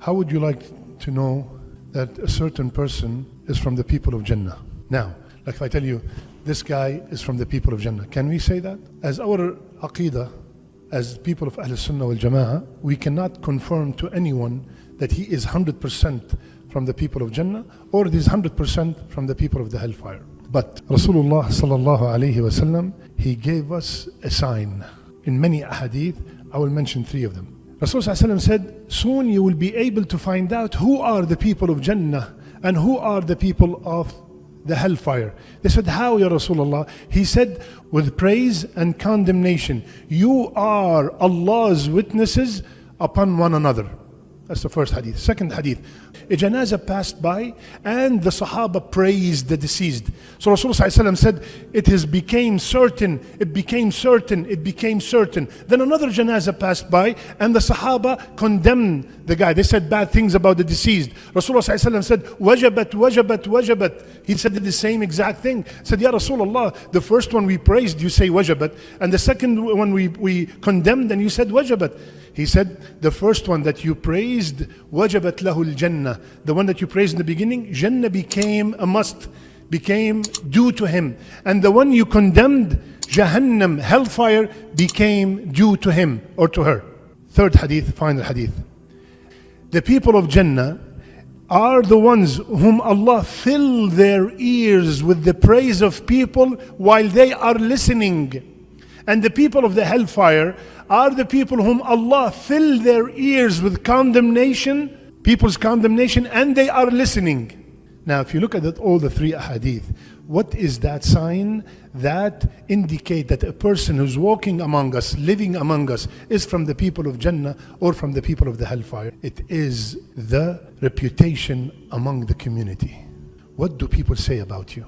How would you like to know that a certain person is from the people of Jannah? Now, like if I tell you, this guy is from the people of Jannah, can we say that? As our aqidah, as people of Ahl Sunnah wal Jama'ah, we cannot confirm to anyone that he is 100% from the people of Jannah or he is 100% from the people of the hellfire. But Rasulullah sallallahu alayhi wasallam, he gave us a sign. In many hadith, I will mention 3 of them. Rasulullah said, soon you will be able to find out who are the people of Jannah and who are the people of the hellfire. They said, how, Ya Rasulullah? He said, with praise and condemnation. You are Allah's witnesses upon one another. That's the first hadith. Second hadith, a janazah passed by and the Sahaba praised the deceased. So Rasulullah said, it became certain, it became certain, it became certain. Then another janazah passed by and the Sahaba condemned the guy. They said bad things about the deceased. Rasulullah said, wajabat, wajabat, wajabat. He said the same exact thing. Said, Ya Rasulullah, the first one we praised, you say wajabat. And the second one we condemned and you said wajabat. He said, the first one that you praised, wajabat lahul Jannah. The one that you praised in the beginning, Jannah became a must, became due to him. And the one you condemned, Jahannam, hellfire, became due to him or to her. Third hadith, final hadith. The people of Jannah are the ones whom Allah fill their ears with the praise of people while they are listening. And the people of the hellfire are the people whom Allah fill their ears with condemnation, people's condemnation, and they are listening. Now, if you look at all the 3 ahadith, what is that sign that indicate that a person who's walking among us, living among us, is from the people of Jannah or from the people of the hellfire? It is the reputation among the community. What do people say about you?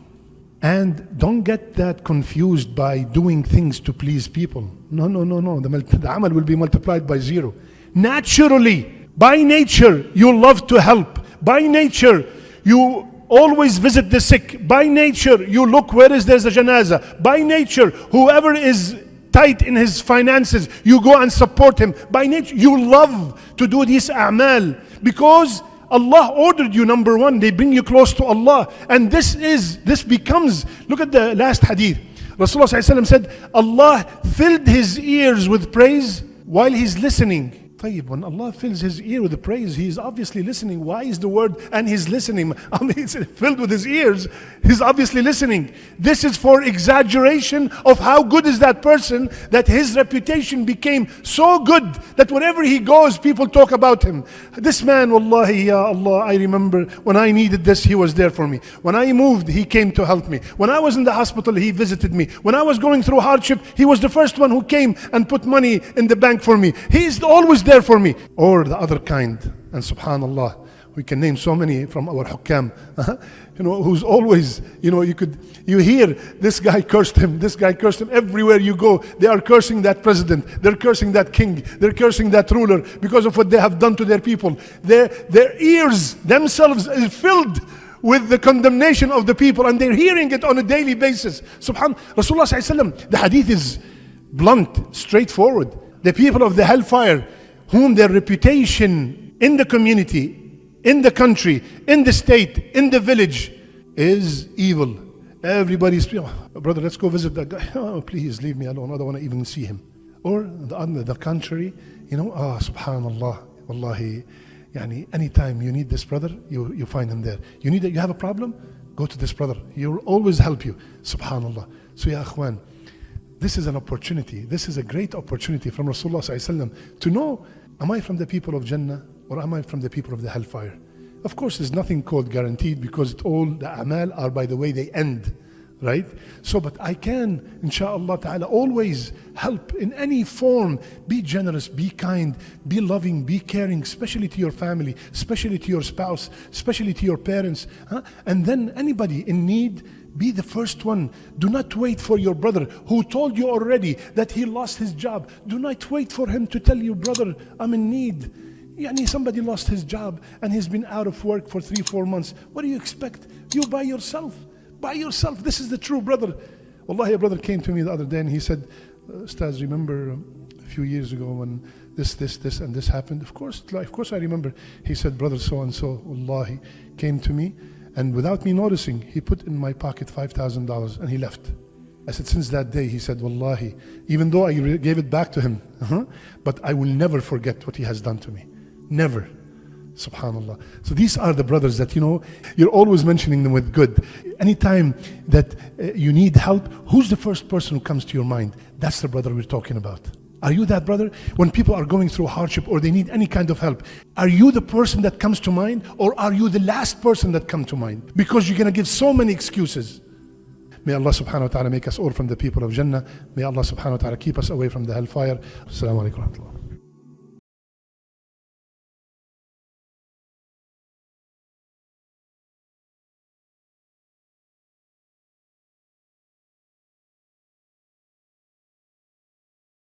And don't get that confused by doing things to please people. No. The amal will be multiplied by 0. Naturally, by nature, you love to help. By nature, you always visit the sick. By nature, you look where there's a janazah. By nature, whoever is tight in his finances, you go and support him. By nature, you love to do these a'mal because Allah ordered you, number one. They bring you close to Allah. And this becomes, look at the last hadith. Rasulullah ﷺ said, Allah filled his ears with praise while he's listening. When Allah fills his ear with the praise, he is obviously listening. Why is the word and he's listening? I mean, it's filled with his ears. He's obviously listening. This is for exaggeration of how good is that person, that his reputation became so good that wherever he goes, people talk about him. This man, wallahi, ya Allah, I remember when I needed this, he was there for me. When I moved, he came to help me. When I was in the hospital, he visited me. When I was going through hardship, he was the first one who came and put money in the bank for me. He's always there for me. Or the other kind, and subhanallah, we can name so many from our hukam, who's always, you hear this guy cursed him, this guy cursed him. Everywhere you go, they are cursing that president, they're cursing that king, they're cursing that ruler because of what they have done to their people. Their ears themselves is filled with the condemnation of the people, and they're hearing it on a daily basis. Subhan Rasulullah ﷺ, the hadith is blunt, straightforward. The people of the hellfire, whom their reputation in the community, in the country, in the state, in the village is evil. Everybody's, brother, let's go visit that guy. Oh, please leave me alone. I don't want to even see him. Or the contrary, subhanallah, wallahi, anytime you need this brother, you find him there. You have a problem? Go to this brother. He'll always help you. Subhanallah. So ya akhwan, this is an opportunity. This is a great opportunity from Rasulullah ﷺ to know, am I from the people of Jannah or am I from the people of the hellfire? Of course, there's nothing called guaranteed because all the amal are by the way they end, right? So, but I can, inshallah ta'ala, always help in any form. Be generous, be kind, be loving, be caring, especially to your family, especially to your spouse, especially to your parents. And then anybody in need, be the first one. Do not wait for your brother who told you already that he lost his job. Do not wait for him to tell you, brother, I'm in need. Somebody lost his job and he's been out of work for 3-4 months. What do you expect? You by yourself. By yourself. This is the true brother. Wallahi, a brother came to me the other day and he said, Ustadh, remember a few years ago when this and this happened. Of course I remember. He said, brother so-and-so, wallahi, came to me, and without me noticing, he put in my pocket $5,000 and he left. I said, since that day, he said, wallahi, even though I gave it back to him, but I will never forget what he has done to me. Never. Subhanallah. So these are the brothers that, you're always mentioning them with good. Anytime that you need help, who's the first person who comes to your mind? That's the brother we're talking about. Are you that brother? When people are going through hardship or they need any kind of help, are you the person that comes to mind, or are you the last person that comes to mind? Because you're going to give so many excuses. May Allah subhanahu wa ta'ala make us all from the people of Jannah. May Allah subhanahu wa ta'ala keep us away from the hellfire. Assalamu alaikum wa rahmatullah.